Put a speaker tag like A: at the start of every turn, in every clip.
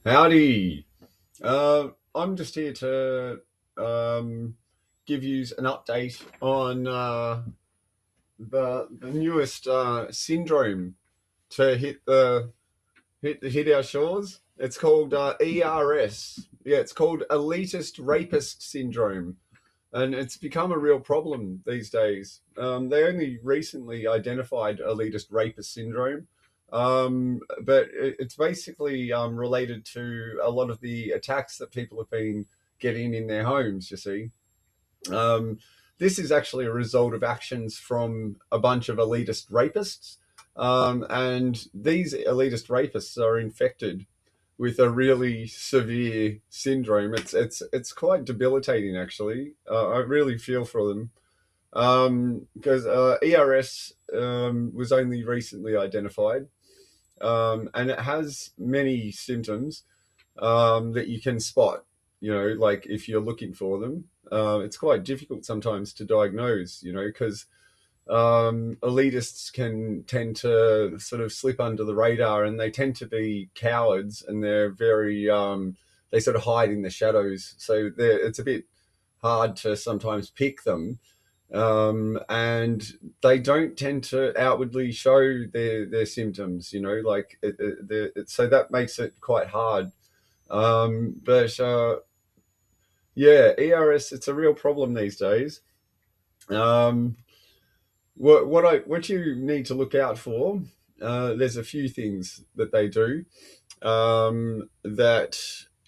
A: Howdy. I'm just here to give you an update on the newest syndrome to hit our shores. It's called ERS. Yeah, it's called Elitist Rapist Syndrome, and it's become a real problem these days. They only recently identified elitist rapist syndrome, but it's basically related to a lot of the attacks that people have been getting in their homes. You see, um, this is actually a result of actions from a bunch of elitist rapists, and these elitist rapists are infected with a really severe syndrome. It's quite debilitating, actually. I really feel for them because ERS was only recently identified, and it has many symptoms that you can spot. You know, like if you're looking for them, it's quite difficult sometimes to diagnose. You know, because elitists can tend to sort of slip under the radar, and they tend to be cowards, and they're very they sort of hide in the shadows. So it's a bit hard to sometimes pick them, and they don't tend to outwardly show their symptoms. You know, like so that makes it quite hard. But yeah, ERS, it's a real problem these days. Um, what you need to look out for? There's a few things that they do that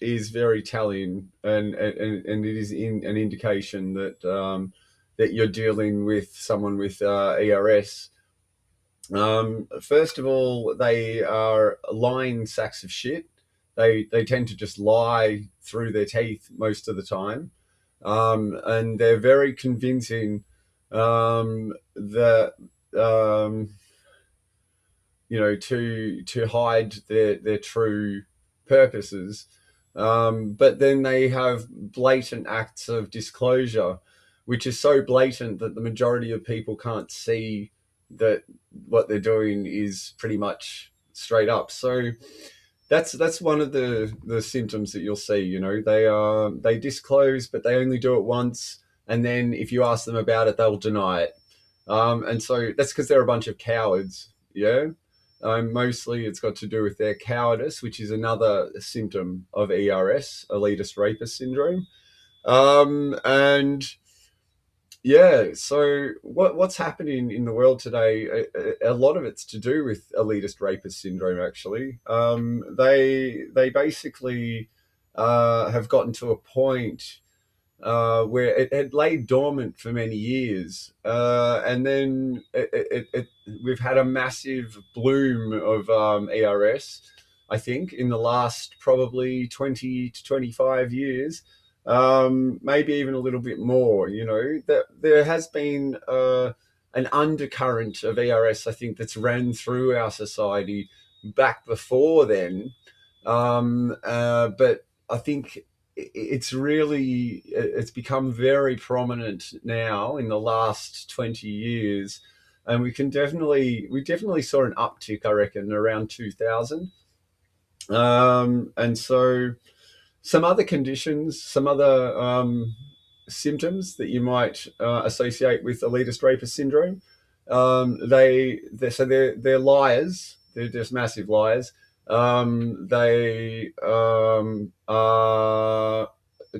A: is very telling, and it is an indication that that you're dealing with someone with ERS. First of all, they are lying sacks of shit. They tend to just lie through their teeth most of the time, and they're very convincing that to hide their true purposes. But then they have blatant acts of disclosure, which is so blatant that the majority of people can't see that what they're doing is pretty much straight up. So that's one of the symptoms that you'll see. You know, they disclose, but they only do it once, and then if you ask them about it, they'll deny it. And so that's because they're a bunch of cowards. Yeah. Mostly it's got to do with their cowardice, which is another symptom of ERS, elitist rapist syndrome. And yeah, so what's happening in the world today? A lot of it's to do with elitist rapist syndrome. Actually, they basically have gotten to a point where it had laid dormant for many years, and then we've had a massive bloom of ERS. I think in the last probably 20 to 25 years, maybe even a little bit more. You know, that there has been an undercurrent of ERS, I think, that's ran through our society back before then, but I think it's become very prominent now in the last 20 years, and we definitely saw an uptick, I reckon, around 2000. And so some other conditions, some other symptoms that you might associate with elitist rapist syndrome. They're liars. They're just massive liars. They are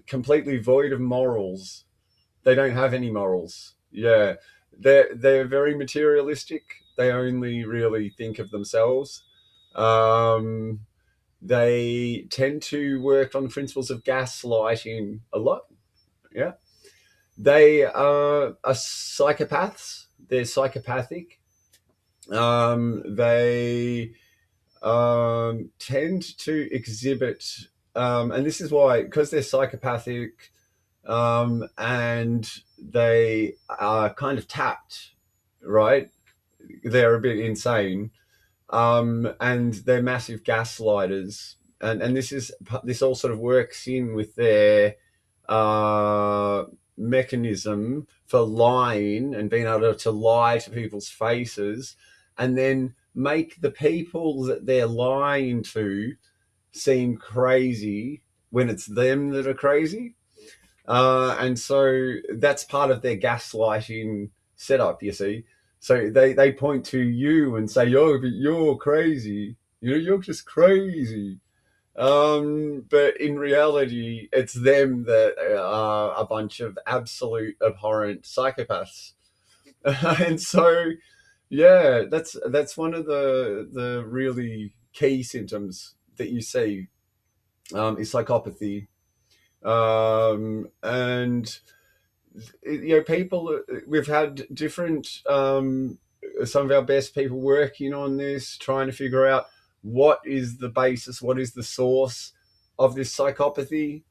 A: completely void of morals. They don't have any morals. Yeah, they're very materialistic. They only really think of themselves. Um, they tend to work on principles of gaslighting a lot. Yeah, they are psychopaths. They're psychopathic. They tend to exhibit, and this is why, because they're psychopathic, and they are kind of tapped, right? They're a bit insane, and they're massive gaslighters, and this all sort of works in with their mechanism for lying and being able to lie to people's faces, and then make the people that they're lying to seem crazy when it's them that are crazy. And so that's part of their gaslighting setup, you see. So they point to you and say, "Oh, but you're crazy. You're just crazy." But in reality, it's them that are a bunch of absolute abhorrent psychopaths. And so, yeah, that's one of the really key symptoms that you see, is psychopathy. And people, we've had different, some of our best people working on this, trying to figure out what is the basis, what is the source of this psychopathy.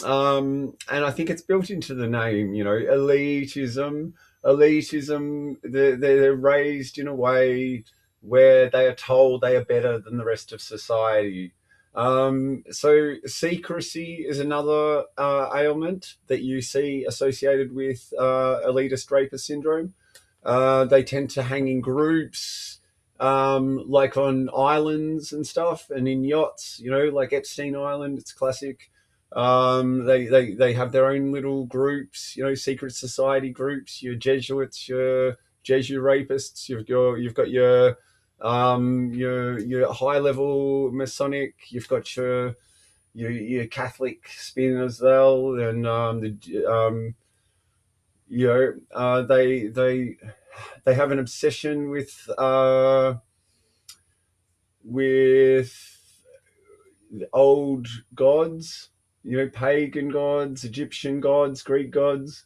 A: And I think it's built into the name, elitism. Elitism, they're raised in a way where they are told they are better than the rest of society. So secrecy is another ailment that you see associated with elitist rapist syndrome. They tend to hang in groups, like on islands and stuff, and in yachts. Like Epstein Island, it's classic. They have their own little groups, secret society groups. Your Jesuits, your Jesuit rapists. You've got your high level Masonic. You've got your Catholic spin as well, and they have an obsession with old gods, pagan gods, Egyptian gods, Greek gods,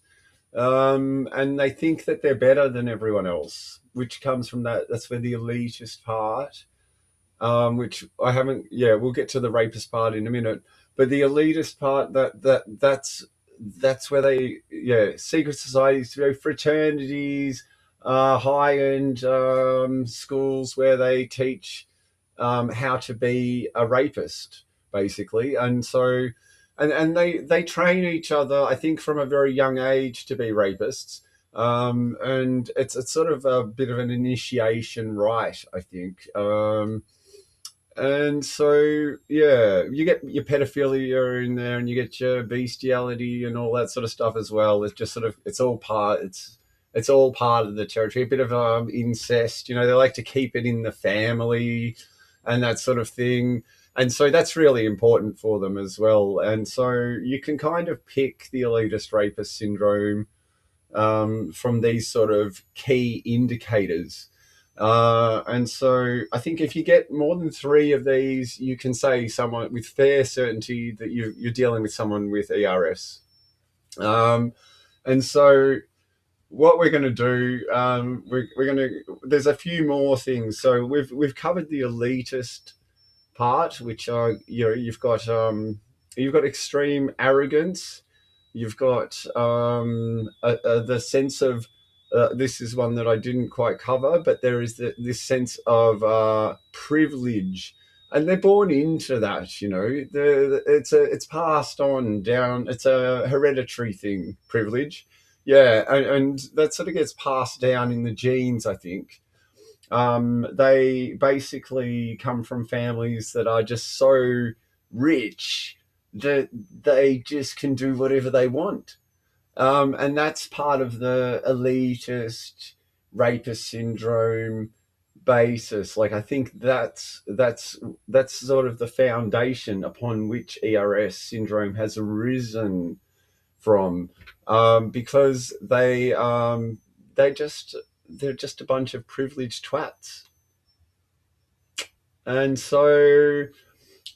A: and they think that they're better than everyone else, which comes from that's where the elitist part, which I haven't. Yeah, we'll get to the rapist part in a minute, but the elitist part, that's where secret societies, fraternities, high-end schools where they teach how to be a rapist, basically. And so, and they train each other, I think, from a very young age to be rapists. And it's sort of a bit of an initiation rite, I think. And so, yeah, you get your pedophilia in there, and you get your bestiality and all that sort of stuff as well. It's just sort of, it's all part of the territory. A bit of incest, they like to keep it in the family and that sort of thing. And so that's really important for them as well. And so you can kind of pick the elitist rapist syndrome from these sort of key indicators. And so I think if you get more than 3 of these, you can say someone with fair certainty that you're dealing with someone with ERS. And so what we're going to do, we're going to. There's a few more things. So we've covered the elitist part, which are you've got extreme arrogance. You've got the sense of this is one that I didn't quite cover, but there is this sense of privilege, and they're born into that. It's passed on down. It's a hereditary thing, privilege. Yeah, and that sort of gets passed down in the genes, I think. They basically come from families that are just so rich that they just can do whatever they want. And that's part of the elitist rapist syndrome basis. Like, I think that's sort of the foundation upon which ERS syndrome has arisen from, because they're just a bunch of privileged twats. And so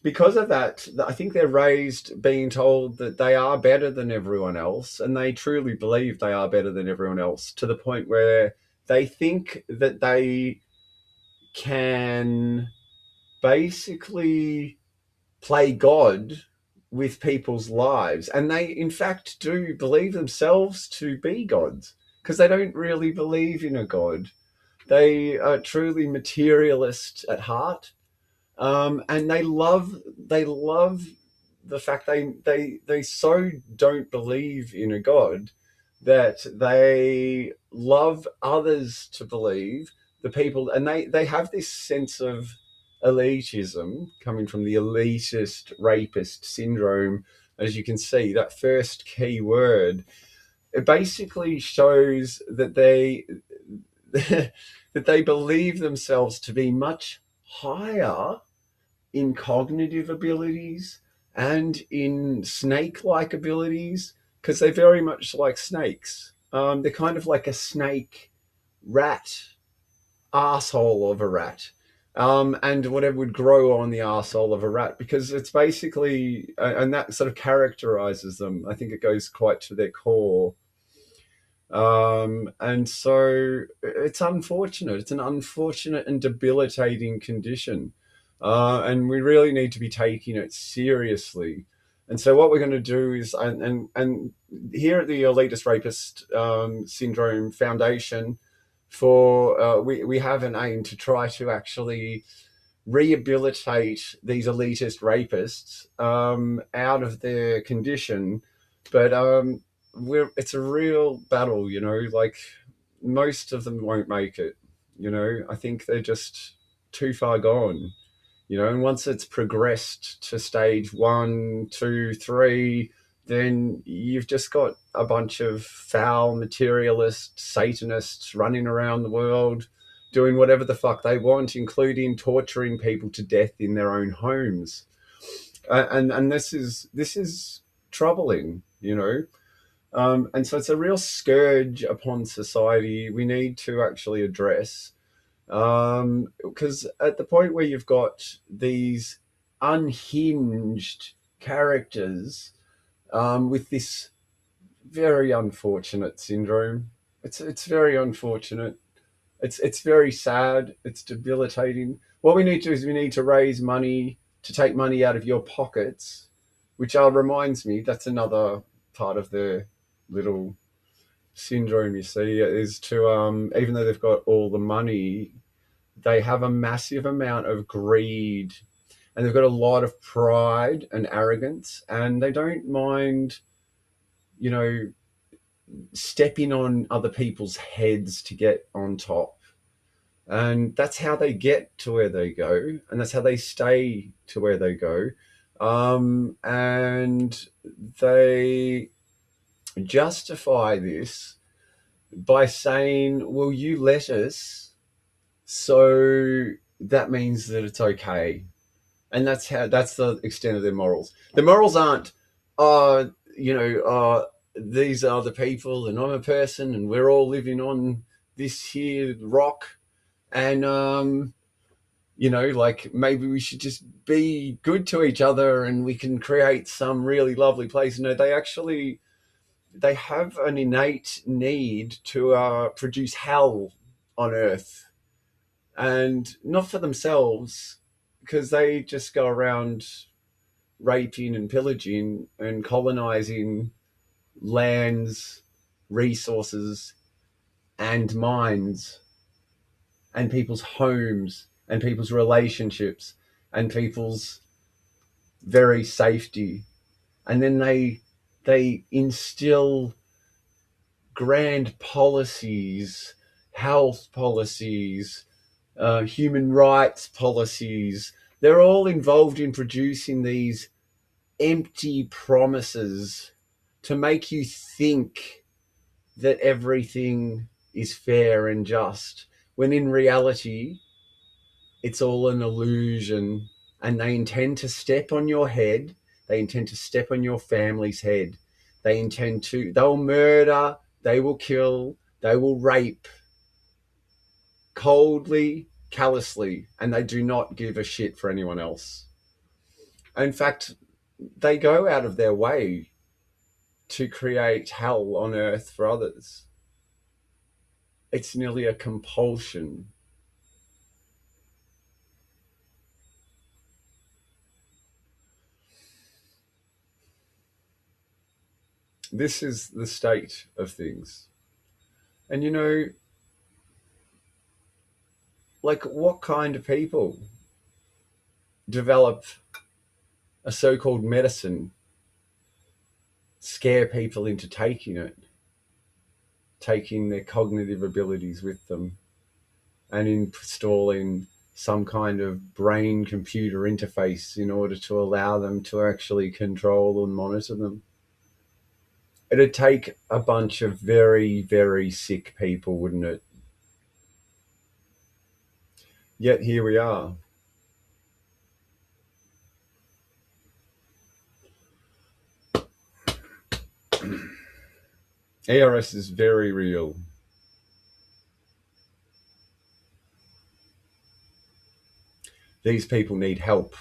A: because of that, I think they're raised being told that they are better than everyone else, and they truly believe they are better than everyone else, to the point where they think that they can basically play God with people's lives. And they, in fact, do believe themselves to be gods, because they don't really believe in a God. They are truly materialist at heart. And they love the fact they so don't believe in a God that they love others to believe, the people, and they have this sense of elitism, coming from the elitist rapist syndrome, as you can see, that first key word, it basically shows that they that they believe themselves to be much higher in cognitive abilities and in snake-like abilities, because they're very much like snakes. They're kind of like a snake rat asshole of a rat. And whatever would grow on the asshole of a rat, because it's basically, and that sort of characterizes them. I think it goes quite to their core. And so it's unfortunate. It's an unfortunate and debilitating condition. And we really need to be taking it seriously. And so what we're going to do is, and here at the Elitist Rapist Syndrome Foundation, we have an aim to try to actually rehabilitate these elitist rapists out of their condition. But it's a real battle, like most of them won't make it. I think they're just too far gone. And once it's progressed to stage 1, 2, 3, then you've just got a bunch of foul materialists, Satanists running around the world doing whatever the fuck they want, including torturing people to death in their own homes. And this is troubling, and so it's a real scourge upon society we need to actually address. Because at the point where you've got these unhinged characters with this very unfortunate syndrome, it's very unfortunate. It's very sad. It's debilitating. What we need to do is we need to raise money to take money out of your pockets, which reminds me that's another part of the little syndrome. You see, is to even though they've got all the money, they have a massive amount of greed, and they've got a lot of pride and arrogance, and they don't mind, stepping on other people's heads to get on top. And that's how they get to where they go, and that's how they stay to where they go. And they justify this by saying, well, you let us, so that means that it's okay. And that's the extent of their morals. The morals aren't, these are the people, and I'm a person, and we're all living on this here rock, and like maybe we should just be good to each other, and we can create some really lovely place. No, they have an innate need to produce hell on Earth, and not for themselves, because they just go around raping and pillaging and colonizing lands, resources, and minds, and people's homes, and people's relationships, and people's very safety. And then they instill grand policies, health policies, human rights policies. They're all involved in producing these empty promises to make you think that everything is fair and just, when in reality, it's all an illusion. And they intend to step on your head. They intend to step on your family's head. They'll murder, they will kill, they will rape coldly, callously, and they do not give a shit for anyone else. In fact, they go out of their way to create hell on earth for others. It's nearly a compulsion. This is the state of things. And like, what kind of people develop a so-called medicine, scare people into taking it, taking their cognitive abilities with them, and installing some kind of brain computer interface in order to allow them to actually control and monitor them. It'd take a bunch of very, very sick people, wouldn't it? Yet here we are. ERS is very real. These people need help.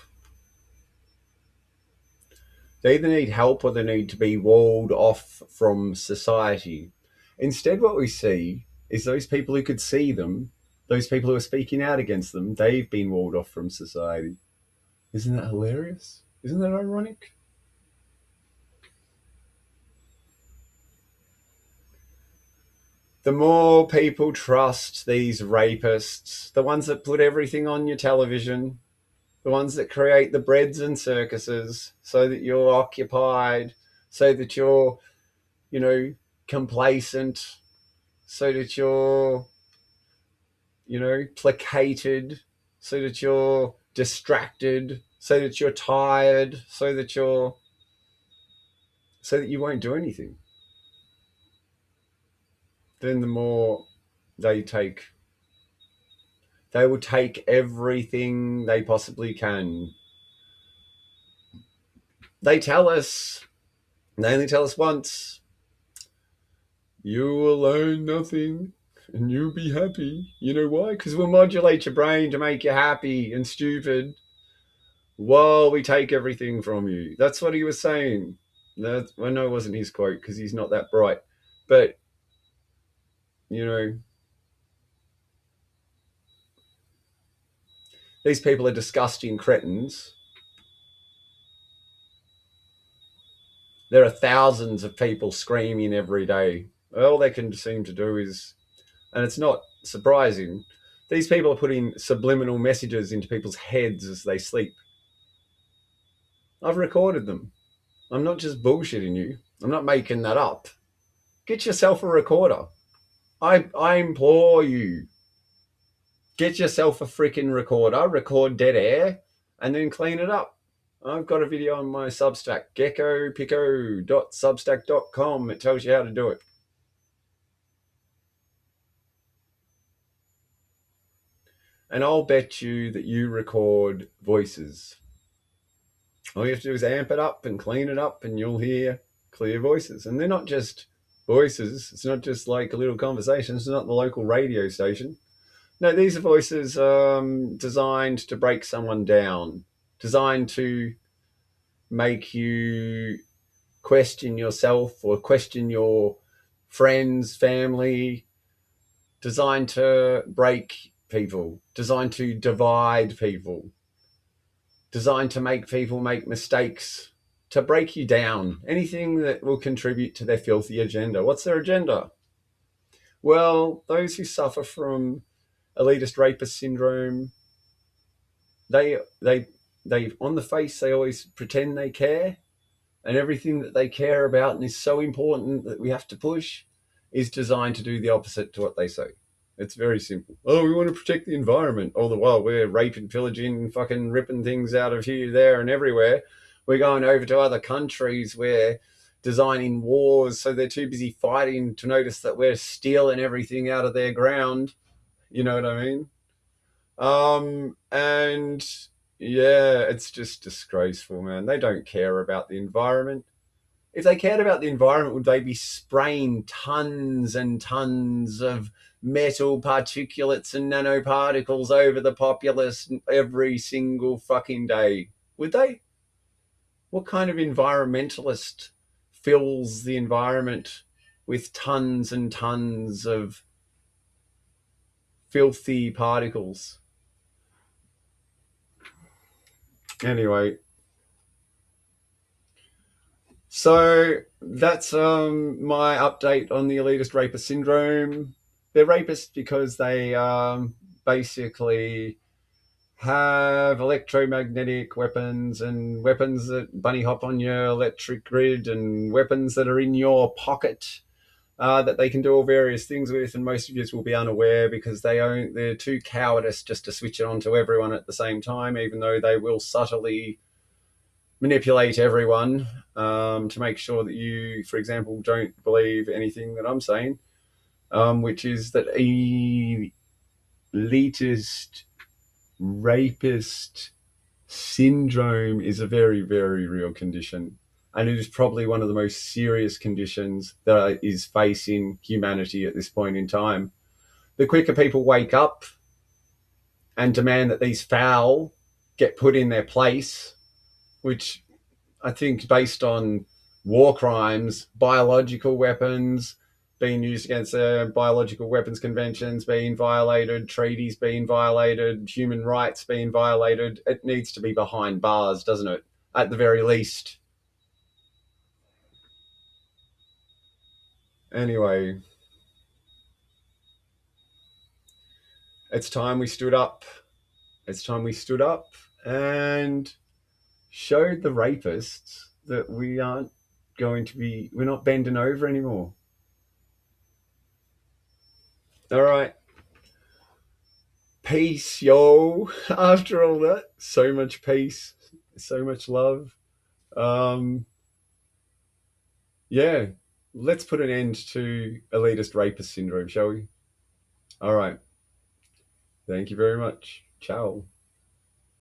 A: They either need help or they need to be walled off from society. Instead, what we see is those people who could see them, those people who are speaking out against them, they've been walled off from society. Isn't that hilarious? Isn't that ironic? The more people trust these rapists, the ones that put everything on your television, the ones that create the breads and circuses so that you're occupied, so that you're, complacent, so that you're, placated, so that you're distracted, so that you're tired, so that you won't do anything. Then the more they will take everything they possibly can. They only tell us once, you will learn nothing and you'll be happy. You know why? Because we'll modulate your brain to make you happy and stupid while we take everything from you. That's what he was saying. No, it wasn't his quote because he's not that bright. But, these people are disgusting cretins. There are thousands of people screaming every day. All they can seem to do is, and it's not surprising, these people are putting subliminal messages into people's heads as they sleep. I've recorded them. I'm not just bullshitting you. I'm not making that up. Get yourself a recorder. I implore you. Get yourself a freaking recorder, record dead air, and then clean it up. I've got a video on my Substack, geckopico.substack.com. It tells you how to do it. And I'll bet you that you record voices. All you have to do is amp it up and clean it up, and you'll hear clear voices. And they're not just voices. It's not just like a little conversation. It's not the local radio station. No, these are voices designed to break someone down, designed to make you question yourself or question your friends, family, designed to break people, designed to divide people, designed to make people make mistakes, to break you down, anything that will contribute to their filthy agenda. What's their agenda? Well, those who suffer from elitist rapist syndrome, they on the face, they always pretend they care, and everything that they care about and is so important that we have to push is designed to do the opposite to what they say. It's very simple. Oh, we want to protect the environment. All the while we're raping, pillaging, fucking ripping things out of here, there, and everywhere. We're going over to other countries. We're designing wars, so they're too busy fighting to notice that we're stealing everything out of their ground. You know what I mean? And yeah, it's just disgraceful, man. They don't care about the environment. If they cared about the environment, would they be spraying tons and tons of metal particulates and nanoparticles over the populace every single fucking day? Would they? What kind of environmentalist fills the environment with tons and tons of filthy particles? Anyway, so that's my update on the elitist rapist syndrome. They're rapists because they basically have electromagnetic weapons and weapons that bunny hop on your electric grid and weapons that are in your pocket that they can do all various things with, and most of you will be unaware because they're too cowardice just to switch it on to everyone at the same time, even though they will subtly manipulate everyone to make sure that you, for example, don't believe anything that I'm saying, which is that elitist rapist syndrome is a very, very real condition. And it is probably one of the most serious conditions that is facing humanity at this point in time. The quicker people wake up and demand that these foul get put in their place, which I think based on war crimes, biological weapons being used against biological weapons conventions being violated, treaties being violated, human rights being violated, it needs to be behind bars, doesn't it? At the very least. Anyway, it's time we stood up. It's time we stood up and showed the rapists that we're not bending over anymore. All right. Peace, yo. After all that, so much peace, so much love. Um, yeah, let's put an end to elitist rapist syndrome, shall we? All right. Thank you very much. Ciao.